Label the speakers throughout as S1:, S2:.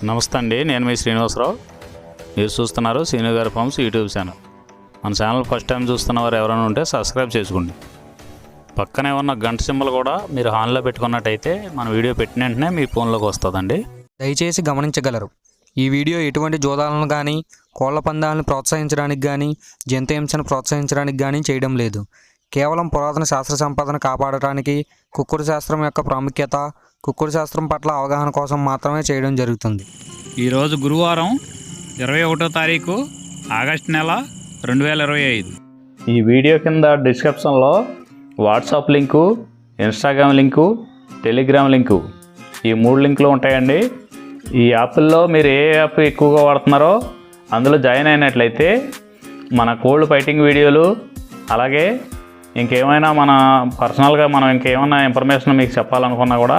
S1: నమస్తే అండి, నేను మీ శ్రీనివాసరావు. మీరు చూస్తున్నారు శ్రీను గారి ఫార్మ్స్ యూట్యూబ్ ఛానల్. మన ఛానల్ ఫస్ట్ టైం చూస్తున్నవారు ఎవరైనా ఉంటే సబ్స్క్రైబ్ చేసుకోండి. పక్కనే ఉన్న గంట సింబల్ కూడా మీరు ఆన్లో పెట్టుకున్నట్టయితే మన వీడియో పెట్టిన వెంటనే మీ ఫోన్లోకి వస్తుందండి.
S2: దయచేసి గమనించగలరు, ఈ వీడియో ఎటువంటి జోదాలను కానీ కోళ్ల పందాలను ప్రోత్సహించడానికి కానీ జంతు హింసను ప్రోత్సహించడానికి కానీ చేయడం లేదు. కేవలం పురాతన శాస్త్ర సంపదను కాపాడటానికి, కుక్కుడు శాస్త్రం యొక్క ప్రాముఖ్యత, కుక్కుడు శాస్త్రం పట్ల అవగాహన కోసం మాత్రమే చేయడం జరుగుతుంది.
S3: ఈరోజు గురువారం 21వ తారీఖు ఆగస్టు నెల 2025.
S1: ఈ వీడియో కింద డిస్క్రిప్షన్లో WhatsApp link, Instagram link, Telegram link, ఈ 3 లింకులు ఉంటాయండి. ఈ యాప్ల్లో మీరు ఏ యాప్ ఎక్కువగా వాడుతున్నారో అందులో జాయిన్ అయినట్లయితే మన కోల్డ్ ఫైటింగ్ వీడియోలు, అలాగే ఇంకేమైనా మన పర్సనల్గా మనం ఇంకేమైనా ఇన్ఫర్మేషన్ మీకు చెప్పాలనుకున్నా కూడా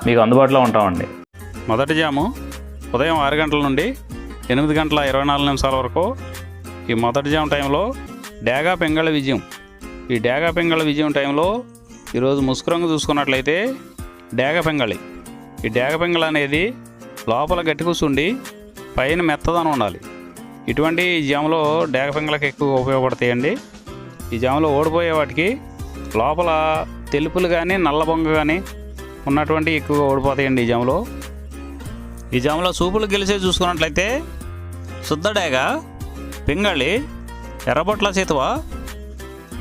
S1: మీకు అందుబాటులో ఉంటామండి. మొదటి జాము ఉదయం 6 గంటల నుండి 8 గంటల 24 నిమిషాల వరకు. ఈ మొదటి జాము టైంలో డేగా పెంగళ విజయం. ఈ డేగా పెంగళ విజయం టైంలో ఈరోజు ముసుకురంగు చూసుకున్నట్లయితే డేగ పెంగళి. ఈ డేగ పెంగళ అనేది లోపల గట్టి కూర్చుండి పైన మెత్తదనం ఉండాలి. ఇటువంటి ఈ జాములో డేగ పెంగళకి ఎక్కువ ఉపయోగపడతాయండి. ఈ జాములో ఓడిపోయే వాటికి లోపల తెలుపులు కానీ నల్ల బొంగ కానీ ఉన్నటువంటి ఎక్కువగా ఓడిపోతాయండి. ఈ జాములో సూపులు గెలిచే చూసుకున్నట్లయితే శుద్ధ డేగ, పింగళి, ఎర్రబొట్ల చేతువ,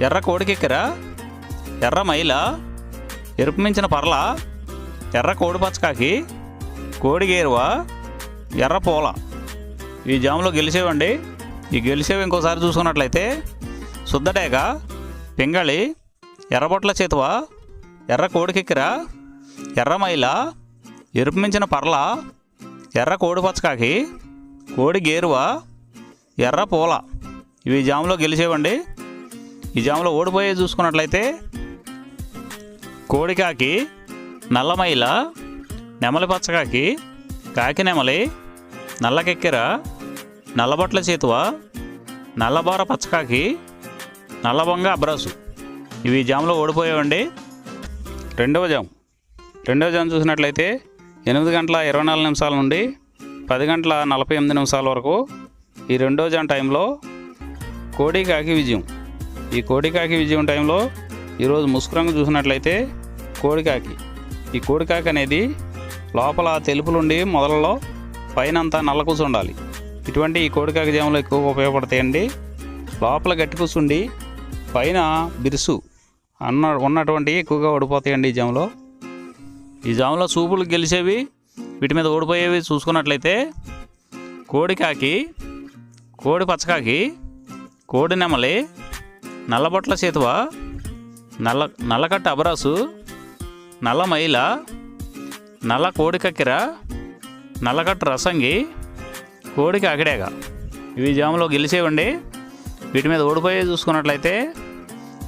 S1: ఎర్ర కోడికెక్కెర, ఎర్ర మైల, ఎరుపు మించిన పర్ల, ఎర్ర కోడి పచ్చకాకి, కోడి గేరువ, ఎర్ర పూల. ఈ జాములో గెలిచేవండి. ఈ గెలిచేవి ఇంకోసారి చూసుకున్నట్లయితే శుద్ధ డేగ, పింగళి, ఎర్రబొట్ల చేతువ, ఎర్ర కోడికెక్కెర, ఎర్ర మైల, ఎరుపు మించిన పర్ల, ఎర్ర కోడి పచ్చకాకి, కోడి గేరువ, ఎర్ర పూల. ఇవి జాములో గెలిచేవండి. ఈ జాములో ఓడిపోయే చూసుకున్నట్లయితే కోడికాకి, నల్లమైల, నెమలి పచ్చకాకి, కాకి నెమలి, నల్లకెక్కెర, నల్లబొట్ల చేతువ, నల్లబోర పచ్చకాకి, నల్లబొంగ అబ్రాసు. ఇవి జాములో ఓడిపోయేవండి. రెండవ జాము చూసినట్లయితే 8 గంటల 24 నిమిషాల నుండి 10 గంటల 48 నిమిషాల వరకు. ఈ రెండో జాము టైంలో కోడికాకి విజయం. ఈ కోడికాకి విజయం టైంలో ఈరోజు ముసుకురంగు చూసినట్లయితే కోడికాకి. ఈ కోడికాకి అనేది లోపల తెలుపులుండి మొదలలో పైన అంతా నల్ల కూర్చుండాలి. ఇటువంటి ఈ కోడికాకి జాములు ఎక్కువగా ఉపయోగపడతాయండి. లోపల గట్టి కూర్చుండి పైన బిరుసు ఉన్నటువంటి ఎక్కువగా ఓడిపోతాయండి ఈ జాములో సూపులు గెలిచేవి, వీటి మీద ఓడిపోయేవి చూసుకున్నట్లయితే కోడికాకి, కోడి పచ్చకాకి, కోడి నెమలి, నల్లబొట్ల చేతువ, నల్లకట్ట అబరాసు, నల్ల మైల, నల్ల కోడి కక్కెర, నల్లకట్ట రసంగి, కోడికి అగడేగ. ఇవి జాములో గెలిచేవండి. వీటి మీద ఓడిపోయే చూసుకున్నట్లయితే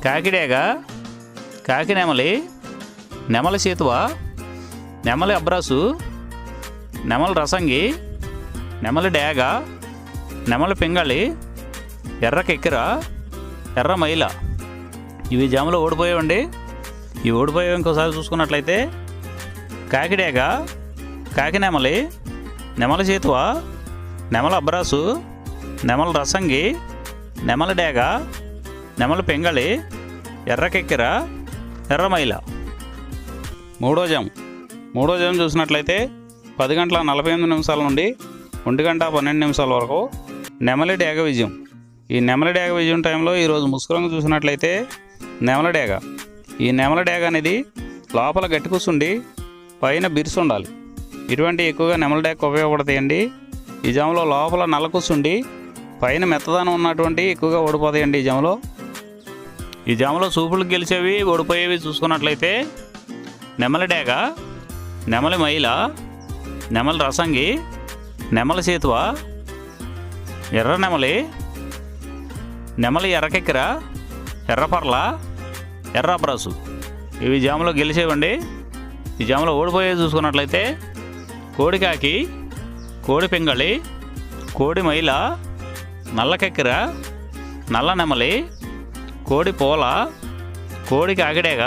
S1: కాకిడేగ, కాకి నెమలి, నెమలి చేతువ, నెమలి అబ్రాసు, నెమలి రసంగి, నెమలి డేగ, నెమలి పింగళి, ఎర్ర కెక్కెర, ఎర్ర మైల. ఇవి జాములో ఓడిపోయేవండి. ఈ ఓడిపోయే ఇంకోసారి చూసుకున్నట్లయితే కాకిడేగ, కాకి నెమలి, నెమలి చేతువ, నెమలి అబ్రాసు, నెమలి రసంగి, నెమలి డేగ, నెమలి పింగళి, ఎర్ర కెక్కెర, ఎర్ర మైల. మూడో జాము చూసినట్లయితే 10 గంటల 48 నిమిషాల నుండి 1 గంట 12 నిమిషాల వరకు నెమలి డేగ విజయం. ఈ నెమలి డేగ విజయం టైంలో ఈరోజు ముసుకురంగు చూసినట్లయితే నెమలి డేగ. ఈ నెమలి డేగ అనేది లోపల గట్టి కూర్చుండి పైన బిరుసు ఉండాలి. ఇటువంటి ఎక్కువగా నెమలి డేగ ఉపయోగపడతాయండి. ఈ జాములో లోపల నల్ల కూర్చుండి పైన మెత్తదానం ఉన్నటువంటి ఎక్కువగా ఓడిపోతాయండి ఈ జాములో సూపులు గెలిచేవి, ఓడిపోయేవి చూసుకున్నట్లయితే నెమలి డేగ, నెమలి మైల, నెమలి రసంగి, నెమలి చేతువ, ఎర్ర నెమలి, నెమలి ఎర్రకెక్కెర, ఎర్రపర్ల, ఎర్ర అబ్రాసు. ఇవి జాములో గెలిచేవండి. ఈ జాములో ఓడిపోయేవి చూసుకున్నట్లయితే కోడికాకి, కోడి పింగళి, కోడి మైల, నల్లకెక్కెర, నల్ల నెమలి, కోడి పూల, కోడికి అగడేగ,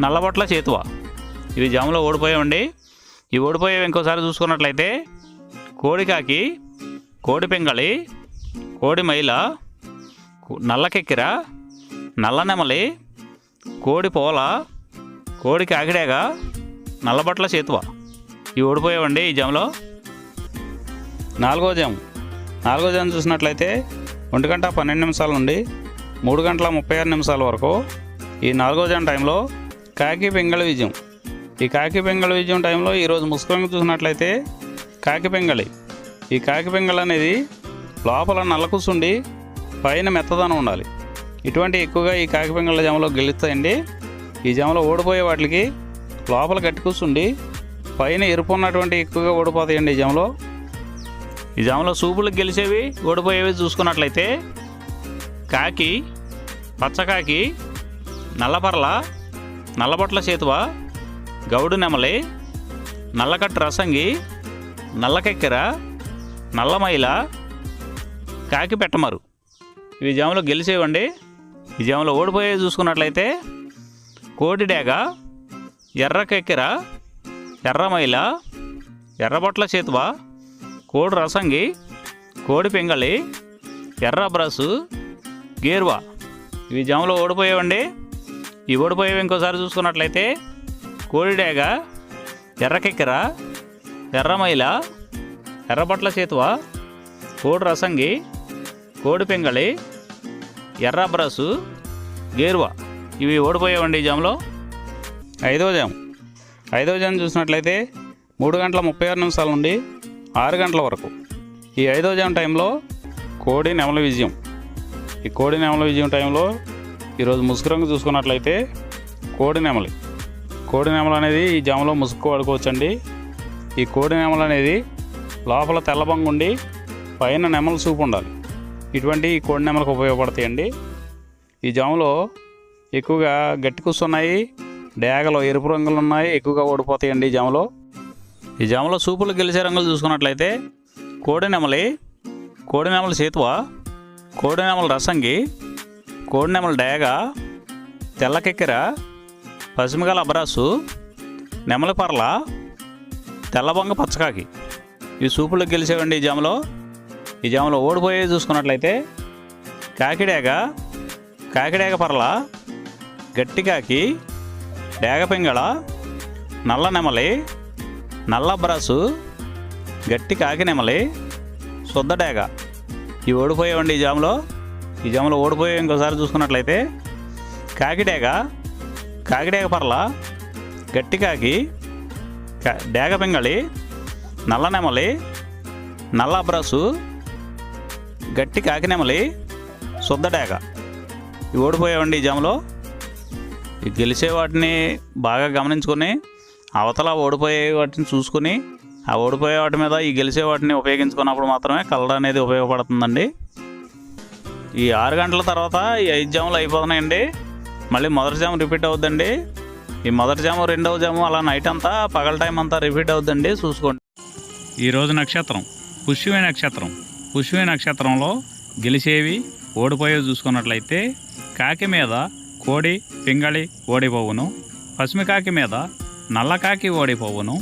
S1: నల్లబొట్ల చేతువ. ఇవి జాములో ఓడిపోయామండి. ఈ ఓడిపోయేవి ఇంకోసారి చూసుకున్నట్లయితే కోడి కాకి, కోడి పింగళి, కోడి మైల, నల్ల కెక్కిర, నల్ల నెమలి, కోడి పోల, కోడి కాకిడేగ, నల్లబట్ల చేతువ. ఇవి ఓడిపోయావండి ఈ జాములో. నాలుగో జాము చూసినట్లయితే 1 గంట 12 నిమిషాల నుండి 3 గంటల 36 నిమిషాల వరకు ఈ 4వ జాము టైంలో కాకి పింగళి విజయం. ఈ కాకి పింగళి విజయం టైంలో ఈరోజు ముసుగురంగు చూసినట్లయితే కాకి పింగళి. ఈ కాకి పింగళి అనేది లోపల నల్ల కూసుండి పైన మెత్తదనం ఉండాలి. ఇటువంటి ఎక్కువగా ఈ కాకి పింగళి జాములో గెలుస్తాయండి. ఈ జాములో ఓడిపోయే వాటికి లోపల గట్టి కూసుండి పైన ఎరుపు ఉన్నటువంటి ఎక్కువగా ఓడిపోతాయండి ఈ జాములో. ఈ జాములో సూపులకు గెలిచేవి ఓడిపోయేవి చూసుకున్నట్లయితే కాకి, పచ్చకాకి, నల్లపర్ల, నల్లబొట్ల చేతువ, గౌడు నెమలి, నల్లకట్టు రసంగి, నల్లకెక్కెర, నల్లమైల, కాకి పెట్టమరు. ఇవి జాములో గెలిచేవండి. ఈ జాములో ఓడిపోయేవి చూసుకున్నట్లయితే కోడి డేగ, ఎర్ర కెక్కెర, ఎర్రమైల, ఎర్రబొట్ల చేతువ, కోడి రసంగి, కోడి పింగళి, ఎర్ర బ్రసు, గేర్వా. ఇవి జాములో ఓడిపోయేవండి. ఈ ఓడిపోయేవి ఇంకోసారి చూసుకున్నట్లయితే కోడి డేగ, ఎర్రకెక్కెర, ఎర్రమైల, ఎర్రబొట్ల చేతువ, కోడి రసంగి, కోడి పింగళి, ఎర్ర బ్రసు, గేర్వా. ఇవి ఓడిపోయేవండి ఈ జాములో. ఐదవ జాము చూసినట్లయితే 3 గంటల 36 నిమిషాల నుండి 6 గంటల వరకు ఈ 5వ జాము టైంలో కోడి నెమలి విజయం. ఈ కోడి నెమలి విజయం టైంలో ఈరోజు ముసుగు రంగు చూసుకున్నట్లయితే కోడి నెమలి అనేది ఈ జాములో ముసుగు వాడుకోవచ్చండి. ఈ కోడి నెమలి అనేది లోపల తెల్లబంగు ఉండి పైన నెమల సూపు ఉండాలి. ఇటువంటి ఈ కోడి నెమలకు ఉపయోగపడతాయండి. ఈ జాములో ఎక్కువగా గట్టి కూస్తున్నాయి, డేగలో ఎరుపు రంగులు ఉన్నాయి, ఎక్కువగా ఓడిపోతాయండి ఈ జాములో. ఈ జాములో సూపులు గెలిచే రంగులు చూసుకున్నట్లయితే కోడి నెమలి చేతువ, కోడి నెమలి రసంగి, కోడి నెమలి డేగ, తెల్లకెక్కెర, పసిమిగల అబ్రాసు, నెమలి పర్ల, తెల్లబొంగ పచ్చకాకి. ఈ సూపులు గెలిచేవండి ఈ జాములో ఓడిపోయేవి చూసుకున్నట్లయితే కాకిడేగ పర్ల, గట్టి కాకి, డేగ పింగళ, నల్ల నెమలి, నల్ల బ్రాసు, గట్టి కాకి నెమలి, శుద్ధ డేగ. ఇవి ఓడిపోయేవండి ఈ జాములో ఓడిపోయే ఇంకోసారి చూసుకున్నట్లయితే కాకిడేగ పర్ల, గట్టి కాకి, డేగ పింగళి, నల్ల నెమలి, నల్ల బ్రాసు, గట్టి కాకి నెమలి, శుద్ధ డేగ. ఇవి ఓడిపోయేవండి ఈ జాములో. ఈ గెలిచే వాటిని బాగా గమనించుకొని అవతల ఓడిపోయే వాటిని చూసుకుని ఆ ఓడిపోయే వాటి మీద ఈ గెలిచే వాటిని ఉపయోగించుకున్నప్పుడు మాత్రమే కలర్ అనేది ఉపయోగపడుతుందండి. ఈ 6 గంటల తర్వాత ఈ 5 జాములు అయిపోతున్నాయండి. మళ్ళీ మొదటి జాము రిపీట్ అవుద్దండి. ఈ మొదటి జాము, రెండవ జాము అలా నైట్ అంతా పగల టైం అంతా రిపీట్ అవుద్దండి, చూసుకోండి.
S3: ఈరోజు నక్షత్రం పుష్యమి నక్షత్రంలో గెలిచేవి ఓడిపోయేవి చూసుకున్నట్లయితే కాకి మీద కోడి పింగళి ఓడిపోవును, పసిమి కాకి మీద నల్ల కాకి ఓడిపోవును,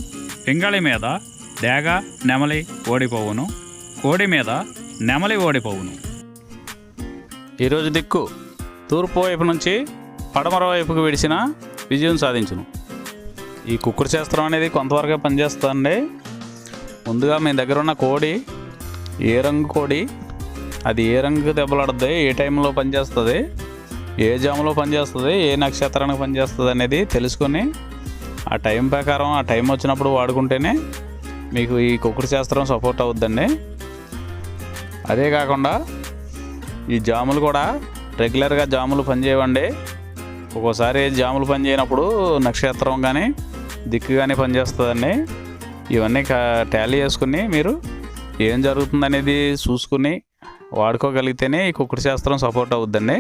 S3: పింగళి మీద డేగ నెమలి ఓడిపోవును, కోడి మీద నెమలి ఓడిపోవును.
S1: ఈరోజు దిక్కు తూర్పు వైపు నుంచి పడమర వైపుకు విడిచిన విజయం సాధించును. ఈ కుక్కుడు శాస్త్రం అనేది కొంతవరకే పనిచేస్తుందండి. ముందుగా మీ దగ్గర ఉన్న కోడి ఏ రంగు కోడి, అది ఏ రంగు దెబ్బలాడుతుంది, ఏ టైంలో పనిచేస్తుంది, ఏ జాములో పనిచేస్తుంది, ఏ నక్షత్రానికి పనిచేస్తుంది అనేది తెలుసుకొని ఆ టైం ప్రకారం ఆ టైం వచ్చినప్పుడు వాడుకుంటేనే మీకు ఈ కుక్కుడు శాస్త్రం సపోర్ట్ అవుద్దండి. అదే కాకుండా ఈ జాములు కూడా రెగ్యులర్గా జాములు పనిచేయవండి. ఒక్కోసారి జాములు పనిచేయనప్పుడు నక్షత్రం కానీ దిక్కు కానీ పనిచేస్తుందండి. ఇవన్నీ టాలీ చేసుకుని మీరు ఏం జరుగుతుందనేది చూసుకుని వాడుకోగలిగితేనే ఈ కుక్కుడు శాస్త్రం సపోర్ట్ అవుద్దండి.